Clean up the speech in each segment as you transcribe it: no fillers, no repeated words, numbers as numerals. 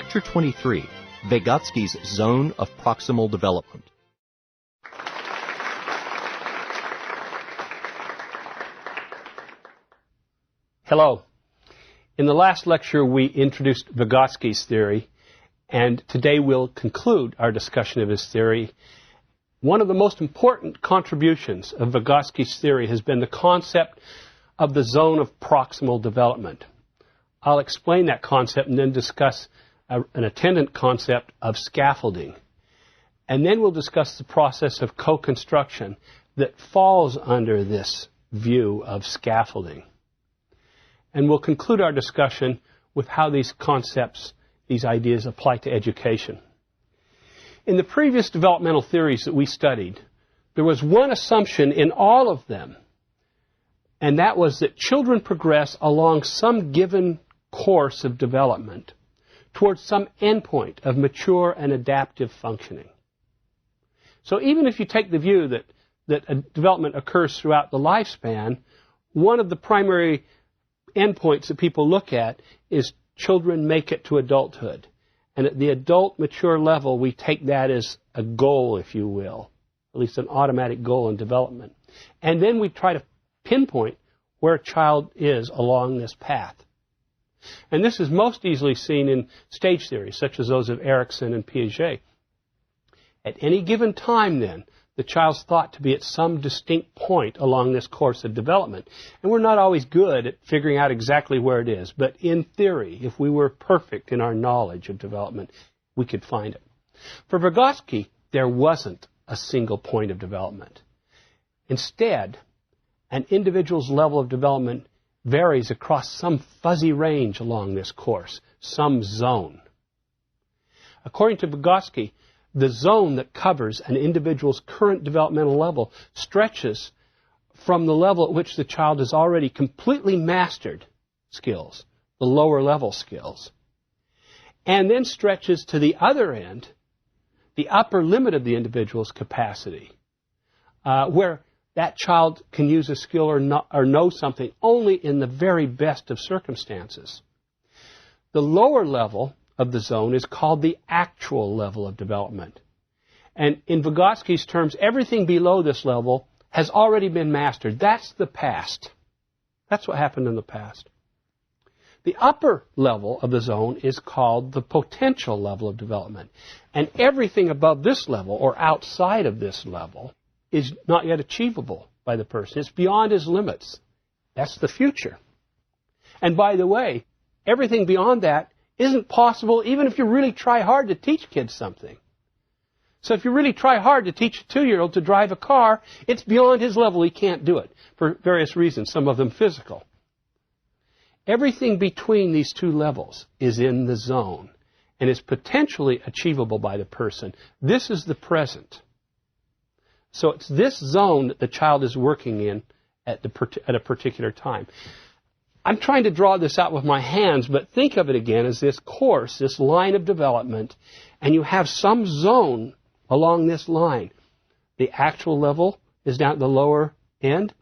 Lecture 23, Vygotsky's Zone of Proximal Development. Hello. In the last lecture, we introduced Vygotsky's theory, and today we'll conclude our discussion of his theory. One of the most important contributions of Vygotsky's theory has been the concept of the zone of proximal development. I'll explain that concept and then discuss an attendant concept of scaffolding. And then we'll discuss the process of co-construction that falls under this view of scaffolding. And we'll conclude our discussion with how these concepts, these ideas, apply to education. In the previous developmental theories that we studied, there was one assumption in all of them, and that was that children progress along some given course of development towards some endpoint of mature and adaptive functioning. So even if you take the view that a development occurs throughout the lifespan, one of the primary endpoints that people look at is children make it to adulthood. And at the adult mature level, we take that as a goal, if you will, at least an automatic goal in development. And then we try to pinpoint where a child is along this path. And this is most easily seen in stage theories, such as those of Erikson and Piaget. At any given time, then, the child's thought to be at some distinct point along this course of development. And we're not always good at figuring out exactly where it is, but in theory, if we were perfect in our knowledge of development, we could find it. For Vygotsky, there wasn't a single point of development. Instead, an individual's level of development varies across some fuzzy range along this course, some zone. According to Vygotsky, the zone that covers an individual's current developmental level stretches from the level at which the child has already completely mastered skills, the lower level skills, and then stretches to the other end, the upper limit of the individual's capacity, where that child can use a skill or know something only in the very best of circumstances. The lower level of the zone is called the actual level of development. And in Vygotsky's terms, everything below this level has already been mastered. That's the past. That's what happened in the past. The upper level of the zone is called the potential level of development. And everything above this level or outside of this level is not yet achievable by the person. It's beyond his limits. That's the future. And by the way, everything beyond that isn't possible even if you really try hard to teach kids something. So if you really try hard to teach a 2-year-old to drive a car, it's beyond his level. He can't do it for various reasons, some of them physical. Everything between these two levels is in the zone and is potentially achievable by the person. This is the present. So it's this zone that the child is working in at a particular time. I'm trying to draw this out with my hands, but think of it again as this course, this line of development, and you have some zone along this line. The actual level is down at the lower end.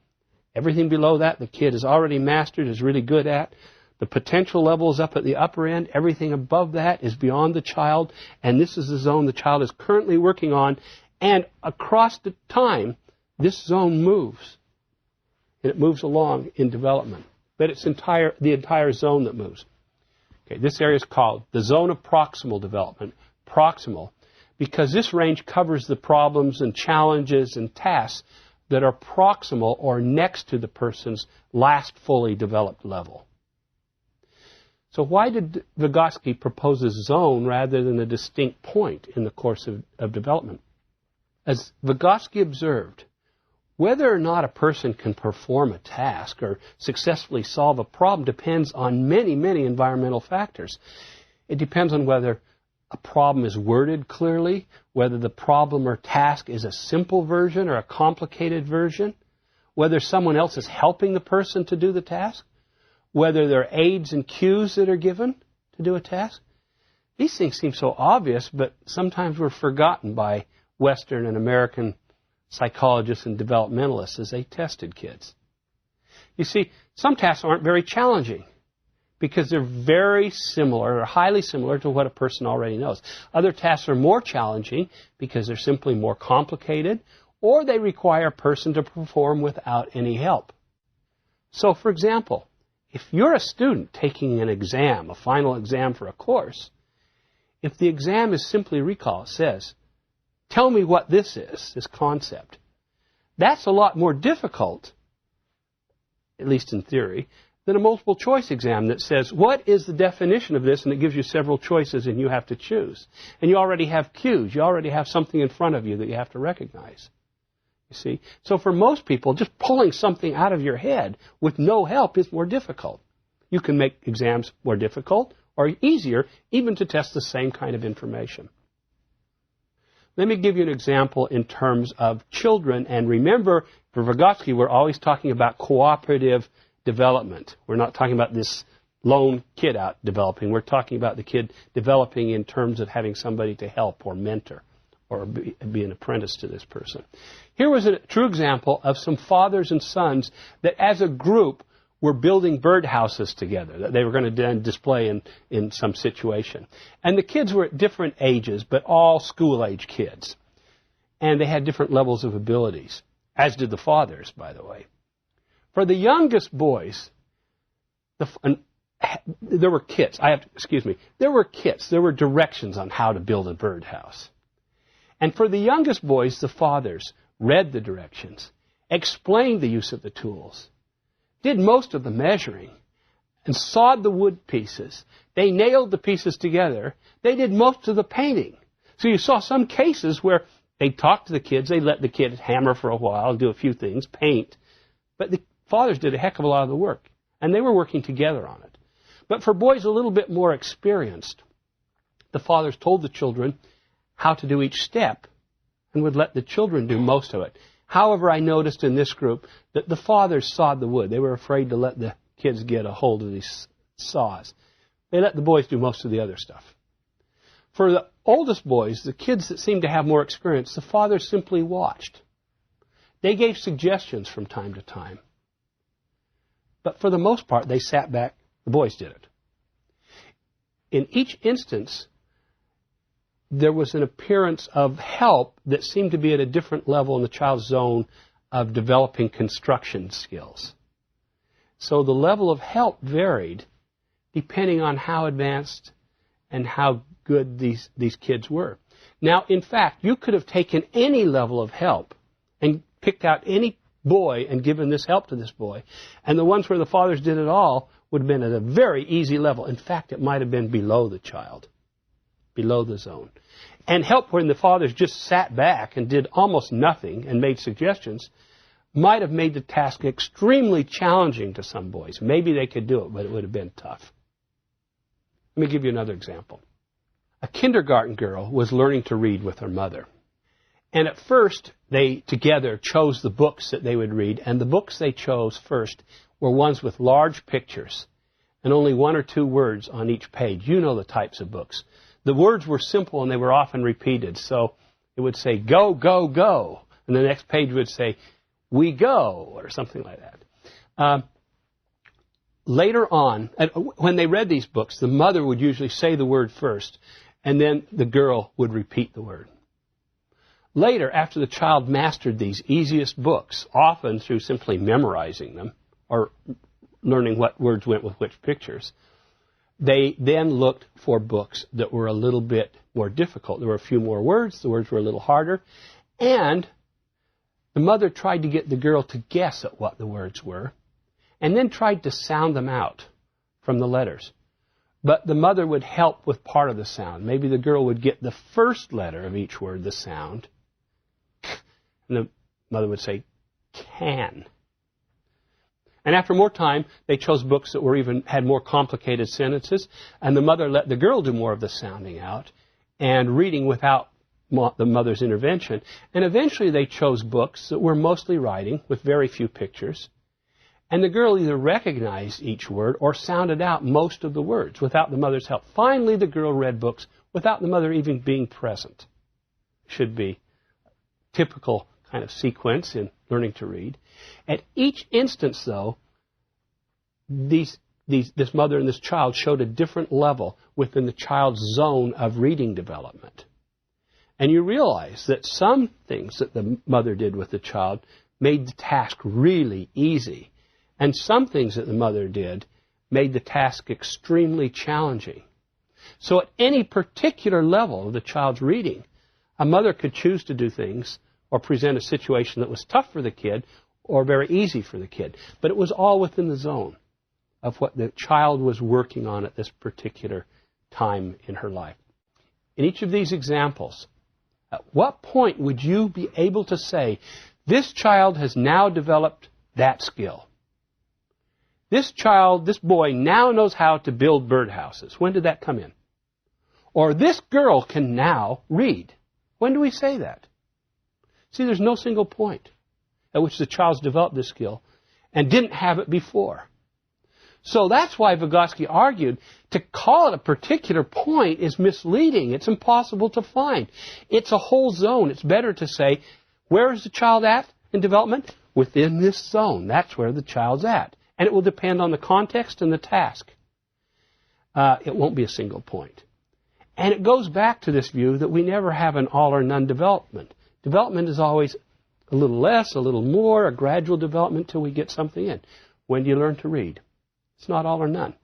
Everything below that the kid has already mastered, is really good at. The potential level is up at the upper end. Everything above that is beyond the child, and this is the zone the child is currently working on. And across the time, this zone moves. And it moves along in development. But it's the entire zone that moves. Okay, this area is called the zone of proximal development. Proximal, because this range covers the problems and challenges and tasks that are proximal or next to the person's last fully developed level. So why did Vygotsky propose a zone rather than a distinct point in the course of development? As Vygotsky observed, whether or not a person can perform a task or successfully solve a problem depends on many, many environmental factors. It depends on whether a problem is worded clearly, whether the problem or task is a simple version or a complicated version, whether someone else is helping the person to do the task, whether there are aids and cues that are given to do a task. These things seem so obvious, but sometimes we're forgotten by Western and American psychologists and developmentalists as they tested kids. You see, some tasks aren't very challenging. because they're very similar or highly similar to what a person already knows. Other tasks are more challenging because they're simply more complicated, or they require a person to perform without any help. So, for example, if you're a student taking an exam, a final exam for a course, if the exam is simply recall, it says, tell me what this is, this concept, that's a lot more difficult, at least in theory, than a multiple choice exam that says, what is the definition of this? And it gives you several choices and you have to choose. And you already have cues. You already have something in front of you that you have to recognize. You see? So for most people, just pulling something out of your head with no help is more difficult. You can make exams more difficult or easier even to test the same kind of information. Let me give you an example in terms of children. And remember, for Vygotsky, we're always talking about cooperative development. We're not talking about this lone kid out developing. We're talking about the kid developing in terms of having somebody to help or mentor or be an apprentice to this person. Here was a true example of some fathers and sons that as a group were building birdhouses together that they were going to then display in some situation. And the kids were at different ages, but all school-age kids. And they had different levels of abilities, as did the fathers, by the way. For the youngest boys, there were kits. There were kits. There were directions on how to build a birdhouse. And for the youngest boys, the fathers read the directions, explained the use of the tools, did most of the measuring, and sawed the wood pieces. They nailed the pieces together. They did most of the painting. So you saw some cases where they talked to the kids. They let the kids hammer for a while, do a few things, paint. But the fathers did a heck of a lot of the work, and they were working together on it. But for boys a little bit more experienced, the fathers told the children how to do each step and would let the children do most of it. However, I noticed in this group that the fathers sawed the wood. They were afraid to let the kids get a hold of these saws. They let the boys do most of the other stuff. For the oldest boys, the kids that seemed to have more experience, the fathers simply watched. They gave suggestions from time to time. But for the most part, they sat back. The boys did it. In each instance, there was an appearance of help that seemed to be at a different level in the child's zone of developing construction skills. So the level of help varied depending on how advanced and how good these kids were. Now, in fact, you could have taken any level of help and picked out any boy and given this help to this boy, and the ones where the fathers did it all would have been at a very easy level. In fact, it might have been below the child, below the zone. And help when the fathers just sat back and did almost nothing and made suggestions might have made the task extremely challenging to some boys. Maybe they could do it, but it would have been tough. Let me give you another example. A kindergarten girl was learning to read with her mother. And at first, they together chose the books that they would read, and the books they chose first were ones with large pictures and only one or two words on each page. You know the types of books. The words were simple and they were often repeated. So it would say, go, go, go. And the next page would say, we go, or something like that. Later on, when they read these books, the mother would usually say the word first, and then the girl would repeat the word. Later, after the child mastered these easiest books, often through simply memorizing them or learning what words went with which pictures, they then looked for books that were a little bit more difficult. There were a few more words. The words were a little harder. And the mother tried to get the girl to guess at what the words were and then tried to sound them out from the letters. But the mother would help with part of the sound. Maybe the girl would get the first letter of each word, the sound, and the mother would say, can. And after more time, they chose books that had more complicated sentences, and the mother let the girl do more of the sounding out and reading without the mother's intervention. And eventually they chose books that were mostly writing with very few pictures, and the girl either recognized each word or sounded out most of the words without the mother's help. Finally, the girl read books without the mother even being present. Should be typical kind of sequence in learning to read. At each instance, though, these this mother and this child showed a different level within the child's zone of reading development. And you realize that some things that the mother did with the child made the task really easy. And some things that the mother did made the task extremely challenging. So at any particular level of the child's reading, a mother could choose to do things or present a situation that was tough for the kid or very easy for the kid. But it was all within the zone of what the child was working on at this particular time in her life. In each of these examples, at what point would you be able to say, this child has now developed that skill? This boy now knows how to build birdhouses. When did that come in? Or this girl can now read. When do we say that? See, there's no single point at which the child's developed this skill and didn't have it before. So that's why Vygotsky argued to call it a particular point is misleading. It's impossible to find. It's a whole zone. It's better to say, where is the child at in development? Within this zone. That's where the child's at. And it will depend on the context and the task. It won't be a single point. And it goes back to this view that we never have an all or none development. Development is always a little less, a little more, a gradual development till we get something in. When do you learn to read? It's not all or none.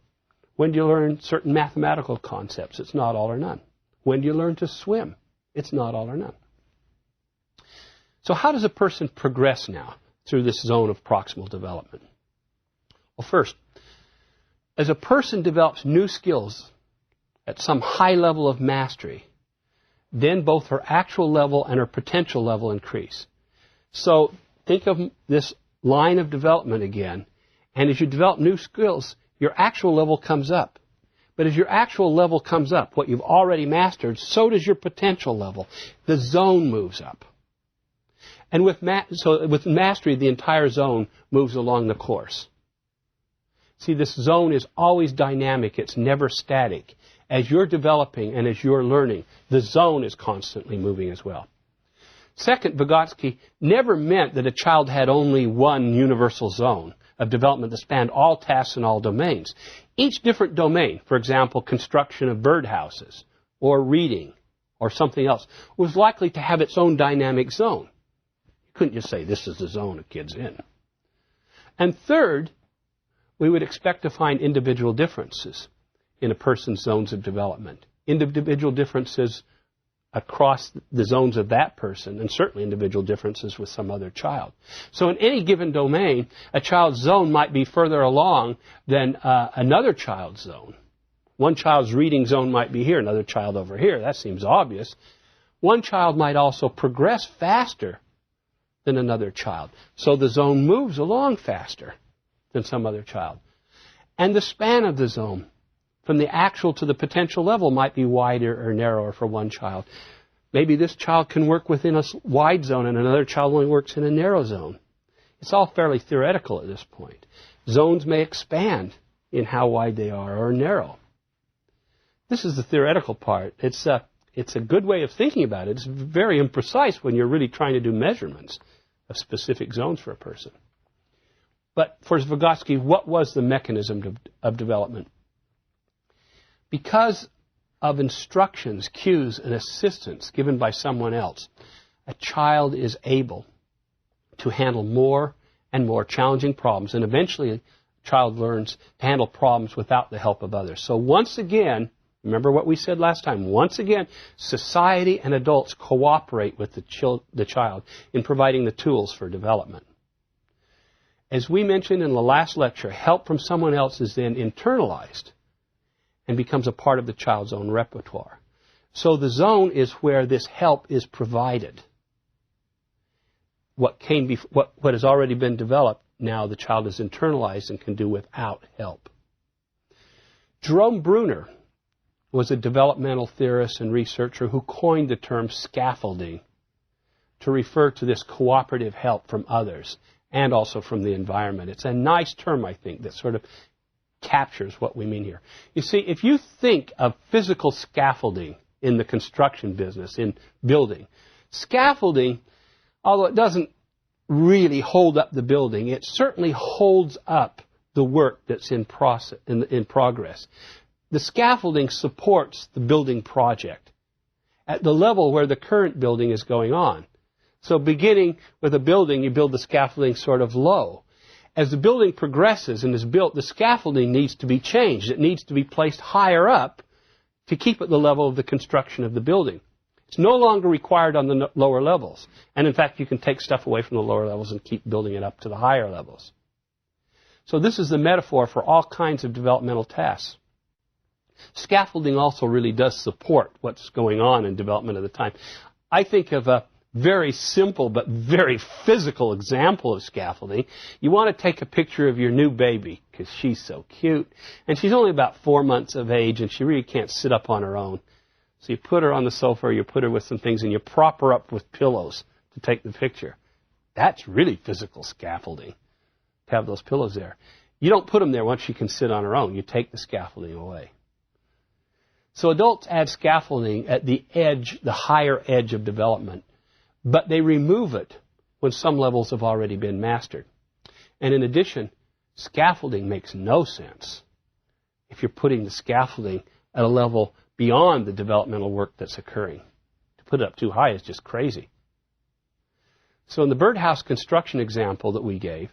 When do you learn certain mathematical concepts? It's not all or none. When do you learn to swim? It's not all or none. So how does a person progress now through this zone of proximal development? Well, first, as a person develops new skills at some high level of mastery, then both her actual level and her potential level increase. So think of this line of development again. And as you develop new skills, your actual level comes up. But as your actual level comes up, what you've already mastered, so does your potential level. The zone moves up. And with mastery, the entire zone moves along the course. See, this zone is always dynamic. It's never static. As you're developing and as you're learning, the zone is constantly moving as well. Second, Vygotsky never meant that a child had only one universal zone of development that spanned all tasks and all domains. Each different domain, for example, construction of birdhouses or reading or something else, was likely to have its own dynamic zone. You couldn't just say this is the zone a kid's in. And third, we would expect to find individual differences in a person's zones of development. Individual differences across the zones of that person, and certainly individual differences with some other child. So in any given domain, a child's zone might be further along than another child's zone. One child's reading zone might be here, another child over here. That seems obvious. One child might also progress faster than another child. So the zone moves along faster than some other child. And the span of the zone from the actual to the potential level might be wider or narrower for one child. Maybe this child can work within a wide zone and another child only works in a narrow zone. It's all fairly theoretical at this point. Zones may expand in how wide they are or narrow. This is the theoretical part. It's a good way of thinking about it. It's very imprecise when you're really trying to do measurements of specific zones for a person. But for Vygotsky, what was the mechanism of development? Because of instructions, cues, and assistance given by someone else, a child is able to handle more and more challenging problems, and eventually a child learns to handle problems without the help of others. So once again, remember what we said last time, once again, society and adults cooperate with the child in providing the tools for development. As we mentioned in the last lecture, help from someone else is then internalized and becomes a part of the child's own repertoire. So the zone is where this help is provided. What has already been developed, now the child is internalized and can do without help. Jerome Bruner was a developmental theorist and researcher who coined the term scaffolding to refer to this cooperative help from others and also from the environment. It's a nice term, I think, that sort of captures what we mean here. You see, if you think of physical scaffolding in the construction business, in building, scaffolding, although it doesn't really hold up the building, it certainly holds up the work that's in progress. The scaffolding supports the building project at the level where the current building is going on. So beginning with a building, you build the scaffolding sort of low. As the building progresses and is built, the scaffolding needs to be changed. It needs to be placed higher up to keep at the level of the construction of the building. It's no longer required on the lower levels. And in fact, you can take stuff away from the lower levels and keep building it up to the higher levels. So this is the metaphor for all kinds of developmental tasks. Scaffolding also really does support what's going on in development at the time. I think of a very simple but very physical example of scaffolding. You want to take a picture of your new baby because she's so cute. And she's only about 4 months of age and she really can't sit up on her own. So you put her on the sofa or you put her with some things and you prop her up with pillows to take the picture. That's really physical scaffolding, to have those pillows there. You don't put them there once she can sit on her own. You take the scaffolding away. So adults add scaffolding at the edge, the higher edge of development, but they remove it when some levels have already been mastered. And in addition, scaffolding makes no sense if you're putting the scaffolding at a level beyond the developmental work that's occurring. To put it up too high is just crazy. So in the birdhouse construction example that we gave,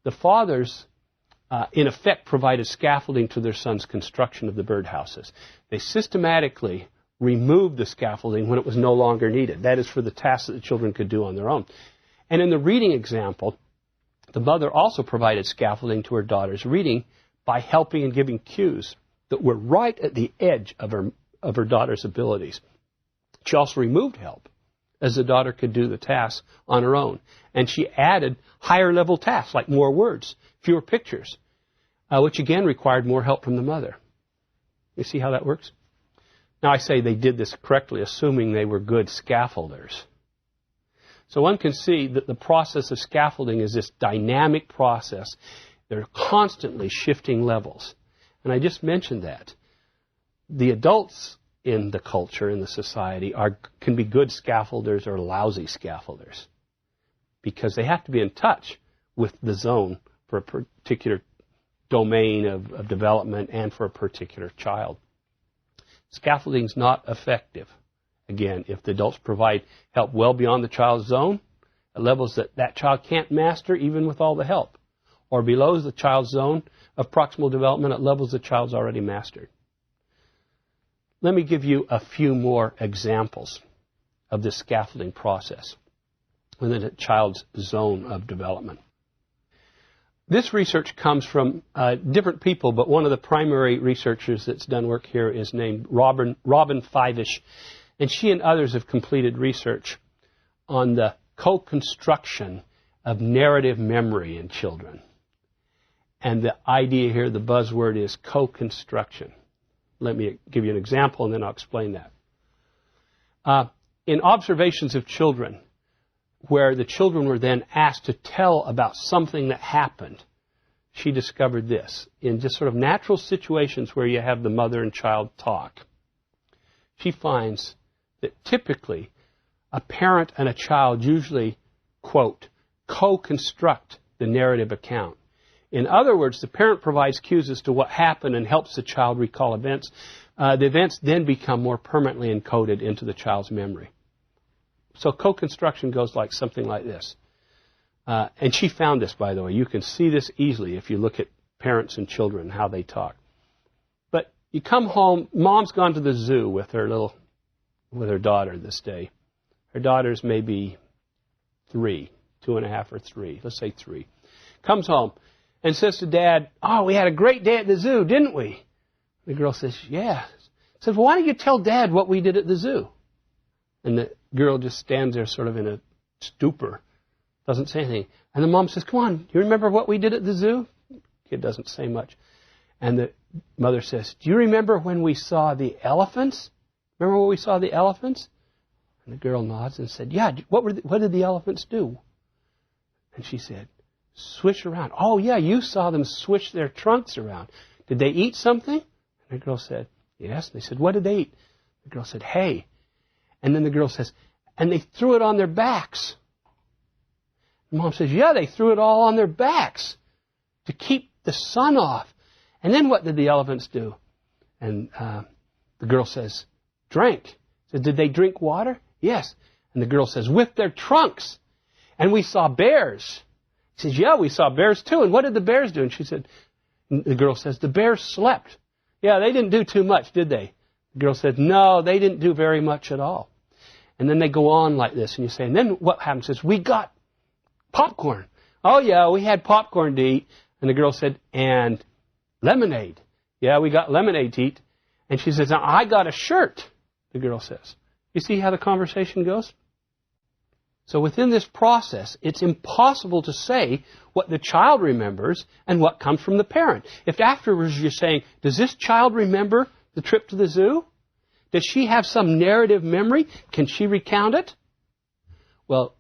the fathers in effect provided scaffolding to their sons' construction of the birdhouses. They systematically removed the scaffolding when it was no longer needed. That is for the tasks that the children could do on their own. And in the reading example, the mother also provided scaffolding to her daughter's reading by helping and giving cues that were right at the edge of her daughter's abilities. She also removed help as the daughter could do the tasks on her own. And she added higher level tasks like more words, fewer pictures, which again required more help from the mother. You see how that works? Now I say they did this correctly, assuming they were good scaffolders. So one can see that the process of scaffolding is this dynamic process. They're constantly shifting levels. And I just mentioned that. The adults in the culture, in the society, can be good scaffolders or lousy scaffolders because they have to be in touch with the zone for a particular domain of development and for a particular child. Scaffolding is not effective, again, if the adults provide help well beyond the child's zone, at levels that that child can't master even with all the help, or below the child's zone of proximal development at levels the child's already mastered. Let me give you a few more examples of this scaffolding process within a child's zone of development. This research comes from different people, but one of the primary researchers that's done work here is named Robin Fivish, and she and others have completed research on the co-construction of narrative memory in children. And the idea here, the buzzword, is co-construction. Let me give you an example, and then I'll explain that. In observations of children, where the children were then asked to tell about something that happened, she discovered this. In just sort of natural situations where you have the mother and child talk, she finds that typically a parent and a child usually, quote, co-construct the narrative account. In other words, the parent provides cues as to what happened and helps the child recall events. The events then become more permanently encoded into the child's memory. So co-construction goes like something like this. And she found this, by the way. You can see this easily if you look at parents and children, how they talk. But you come home, mom's gone to the zoo with her daughter this day. Her daughter's maybe 3, 2.5 or 3. Let's say 3. Comes home and says to Dad, "Oh, we had a great day at the zoo, didn't we?" The girl says, "Yeah." Says, "Well, why don't you tell Dad what we did at the zoo?" And the girl just stands there sort of in a stupor, doesn't say anything. And the mom says, "Come on, you remember what we did at the zoo?" Kid doesn't say much. And the mother says, "Do you remember when we saw the elephants? Remember when we saw the elephants?" And the girl nods and said, "Yeah, what did the elephants do?" And she said, "Swish around." "Oh, yeah, you saw them swish their trunks around. Did they eat something?" And the girl said, "Yes." And they said, "What did they eat?" The girl said, "Hay." And then the girl says, "And they threw it on their backs." The mom says, "Yeah, they threw it all on their backs to keep the sun off. And then what did the elephants do? And the girl says, drank. So did they drink water? Yes. And the girl says, with their trunks. And we saw bears. He says, yeah, we saw bears too. And what did the bears do? And the girl says, the bears slept. Yeah, they didn't do too much, did they? The girl said, no, they didn't do very much at all. And then they go on like this. And you say, and then what happens is, we got popcorn. Oh, yeah, we had popcorn to eat. And the girl said, and lemonade. Yeah, we got lemonade to eat. And she says, now, I got a shirt, the girl says. You see how the conversation goes? So within this process, it's impossible to say what the child remembers and what comes from the parent. If afterwards you're saying, does this child remember the trip to the zoo? Does she have some narrative memory? Can she recount it? Well,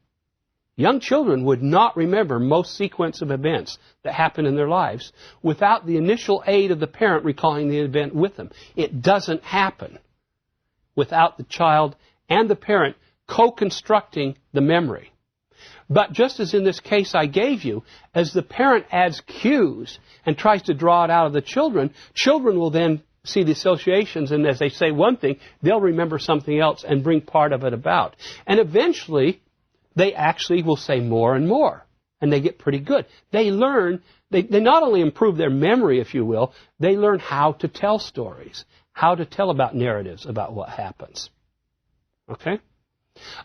young children would not remember most sequence of events that happen in their lives without the initial aid of the parent recalling the event with them. It doesn't happen without the child and the parent co-constructing the memory. But just as in this case I gave you, as the parent adds cues and tries to draw it out of the children, children will then see the associations, and as they say one thing, they'll remember something else and bring part of it about. And eventually, they actually will say more and more, and they get pretty good. They learn, they not only improve their memory, if you will, they learn how to tell stories, how to tell about narratives about what happens. Okay?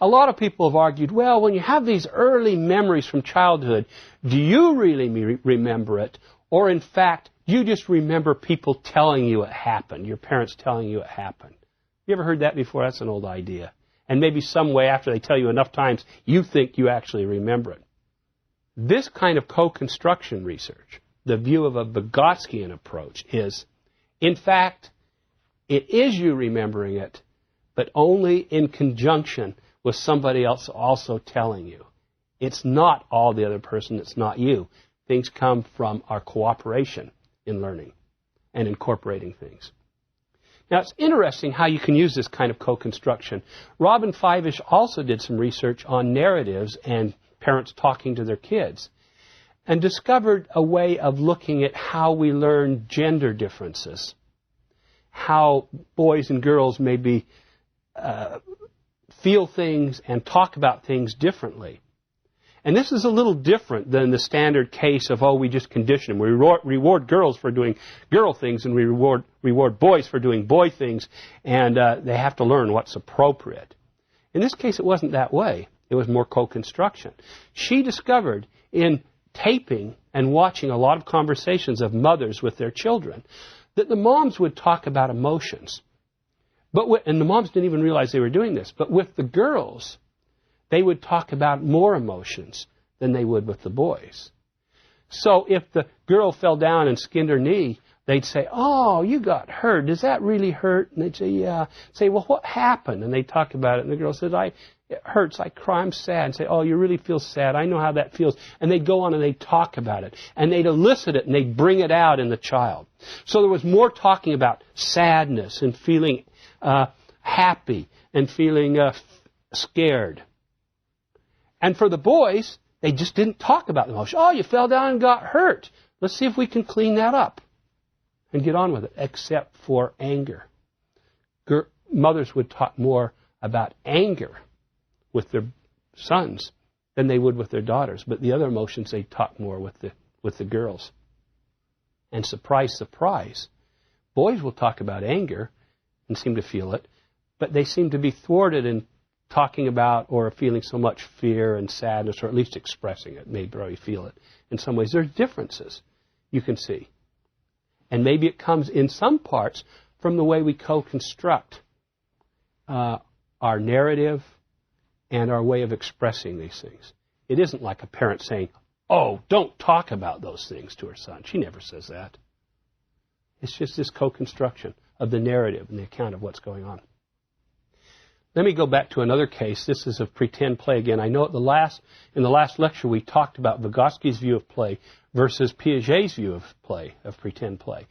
A lot of people have argued, well, when you have these early memories from childhood, do you really remember it? Or in fact, you just remember people telling you it happened, your parents telling you it happened? You ever heard that before? That's an old idea. And maybe some way after they tell you enough times, you think you actually remember it. This kind of co-construction research, the view of a Vygotskian approach, is, in fact, it is you remembering it, but only in conjunction with somebody else also telling you. It's not all the other person, it's not you. Things come from our cooperation in learning and incorporating things. Now, it's interesting how you can use this kind of co-construction. Robin Fivish also did some research on narratives and parents talking to their kids, and discovered a way of looking at how we learn gender differences, how boys and girls maybe feel things and talk about things differently. And this is a little different than the standard case of, oh, we just condition them. We reward girls for doing girl things, and we reward boys for doing boy things, and they have to learn what's appropriate. In this case, it wasn't that way. It was more co-construction. She discovered in taping and watching a lot of conversations of mothers with their children that the moms would talk about emotions. And the moms didn't even realize they were doing this. But with the girls, they would talk about more emotions than they would with the boys. So if the girl fell down and skinned her knee, they'd say, oh, you got hurt. Does that really hurt? And they'd say, yeah. Say, well, what happened? And they'd talk about it. And the girl said, it hurts. I cry. I'm sad. And say, oh, you really feel sad. I know how that feels. And they'd go on and they'd talk about it. And they'd elicit it and they'd bring it out in the child. So there was more talking about sadness and feeling happy and feeling scared. And for the boys, they just didn't talk about the emotion. Oh, you fell down and got hurt. Let's see if we can clean that up and get on with it, except for anger. Mothers would talk more about anger with their sons than they would with their daughters. But the other emotions, they talk more with the girls. And surprise, surprise, boys will talk about anger and seem to feel it, but they seem to be thwarted in talking about or feeling so much fear and sadness, or at least expressing it. Maybe you feel it. In some ways, there's differences you can see. And maybe it comes in some parts from the way we co-construct our narrative and our way of expressing these things. It isn't like a parent saying, oh, don't talk about those things to her son. She never says that. It's just this co-construction of the narrative and the account of what's going on. Let me go back to another case. This is of pretend play again. I know in the last lecture we talked about Vygotsky's view of play versus Piaget's view of play, of pretend play.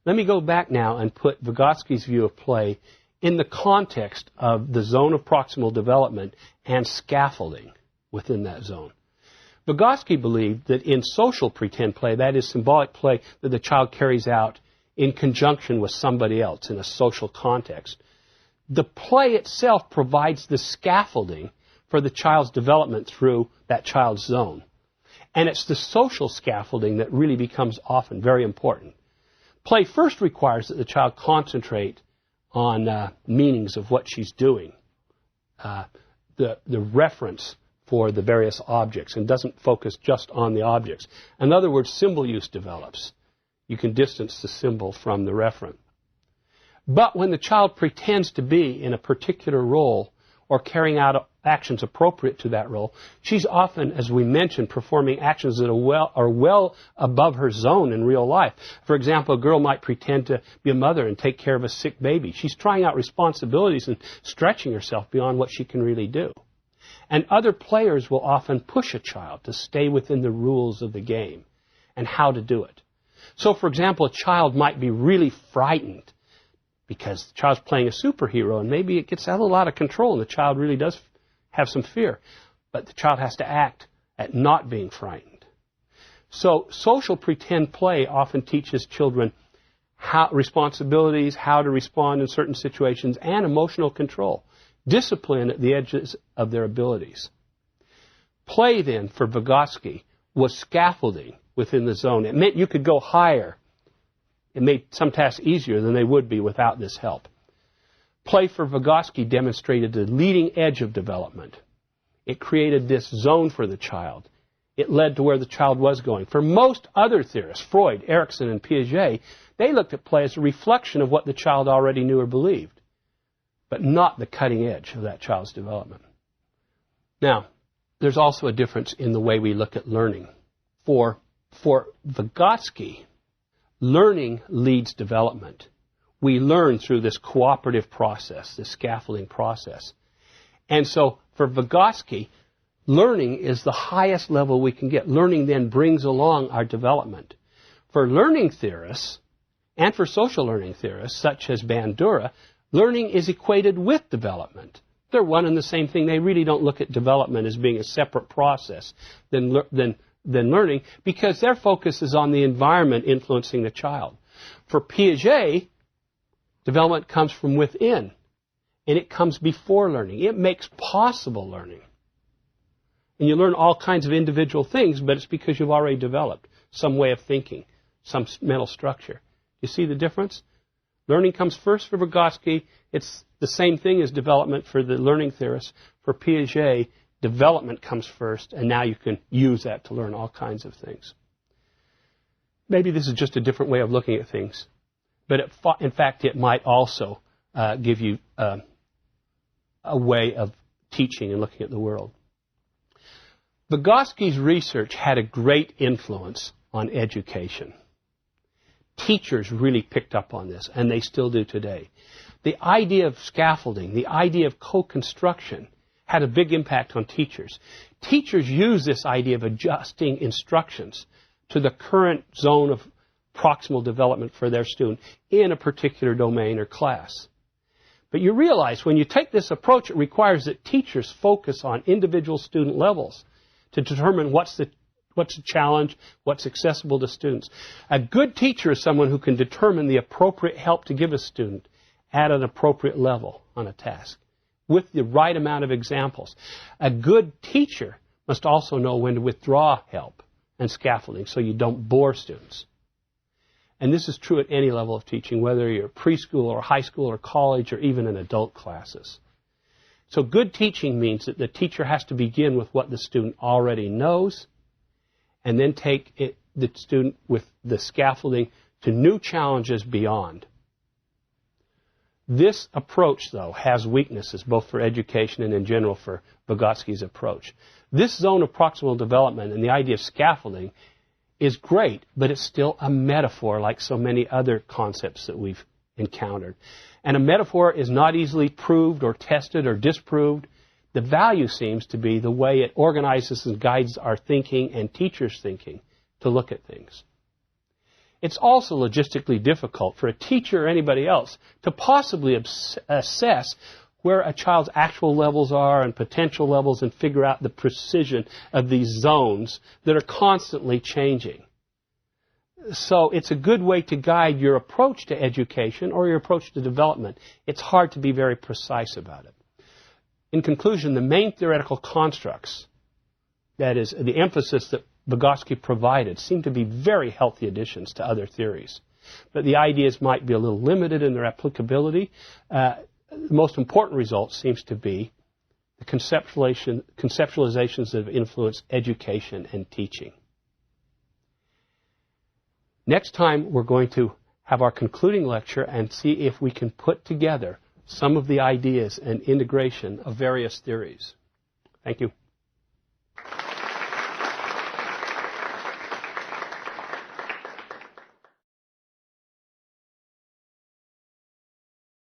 Let me go back now and put Vygotsky's view of play in the context of the zone of proximal development and scaffolding within that zone. Vygotsky believed that in social pretend play, that is symbolic play that the child carries out in conjunction with somebody else in a social context, the play itself provides the scaffolding for the child's development through that child's zone. And it's the social scaffolding that really becomes often very important. Play first requires that the child concentrate on meanings of what she's doing, the reference for the various objects, and doesn't focus just on the objects. In other words, symbol use develops. You can distance the symbol from the referent. But when the child pretends to be in a particular role or carrying out actions appropriate to that role, she's often, as we mentioned, performing actions that are well above her zone in real life. For example, a girl might pretend to be a mother and take care of a sick baby. She's trying out responsibilities and stretching herself beyond what she can really do. And other players will often push a child to stay within the rules of the game and how to do it. So, for example, a child might be really frightened because the child's playing a superhero, and maybe it gets a little out of control, and the child really does have some fear. But the child has to act at not being frightened. So social pretend play often teaches children responsibilities, how to respond in certain situations, and emotional control. Discipline at the edges of their abilities. Play, then, for Vygotsky, was scaffolding within the zone. It meant you could go higher. It made some tasks easier than they would be without this help. Play for Vygotsky demonstrated the leading edge of development. It created this zone for the child. It led to where the child was going. For most other theorists, Freud, Erikson, and Piaget, they looked at play as a reflection of what the child already knew or believed, but not the cutting edge of that child's development. Now, there's also a difference in the way we look at learning. For Vygotsky, learning leads development. We learn through this cooperative process, this scaffolding process. And so, for Vygotsky, learning is the highest level we can get. Learning then brings along our development. For learning theorists, and for social learning theorists, such as Bandura, learning is equated with development. They're one and the same thing. They really don't look at development as being a separate process than learning, because their focus is on the environment influencing the child. For Piaget, development comes from within, and it comes before learning. It makes possible learning. And you learn all kinds of individual things, but it's because you've already developed some way of thinking, some mental structure. You see the difference? Learning comes first for Vygotsky. It's the same thing as development for the learning theorists. For Piaget, development comes first, and now you can use that to learn all kinds of things. Maybe this is just a different way of looking at things, but in fact, it might also give you a way of teaching and looking at the world. Vygotsky's research had a great influence on education. Teachers really picked up on this, and they still do today. The idea of scaffolding, the idea of co-construction, had a big impact on teachers. Teachers use this idea of adjusting instructions to the current zone of proximal development for their student in a particular domain or class. But you realize when you take this approach, it requires that teachers focus on individual student levels to determine what's the challenge, what's accessible to students. A good teacher is someone who can determine the appropriate help to give a student at an appropriate level on a task, with the right amount of examples. A good teacher must also know when to withdraw help and scaffolding so you don't bore students. And this is true at any level of teaching, whether you're preschool or high school or college or even in adult classes. So good teaching means that the teacher has to begin with what the student already knows and then take the student with the scaffolding to new challenges beyond. This approach, though, has weaknesses, both for education and in general for Vygotsky's approach. This zone of proximal development and the idea of scaffolding is great, but it's still a metaphor like so many other concepts that we've encountered. And a metaphor is not easily proved or tested or disproved. The value seems to be the way it organizes and guides our thinking and teachers' thinking to look at things. It's also logistically difficult for a teacher or anybody else to possibly assess where a child's actual levels are and potential levels and figure out the precision of these zones that are constantly changing. So it's a good way to guide your approach to education or your approach to development. It's hard to be very precise about it. In conclusion, the main theoretical constructs, that is, the emphasis that Vygotsky provided, seem to be very healthy additions to other theories. But the ideas might be a little limited in their applicability. The most important result seems to be the conceptualizations that have influenced education and teaching. Next time, we're going to have our concluding lecture and see if we can put together some of the ideas and integration of various theories. Thank you.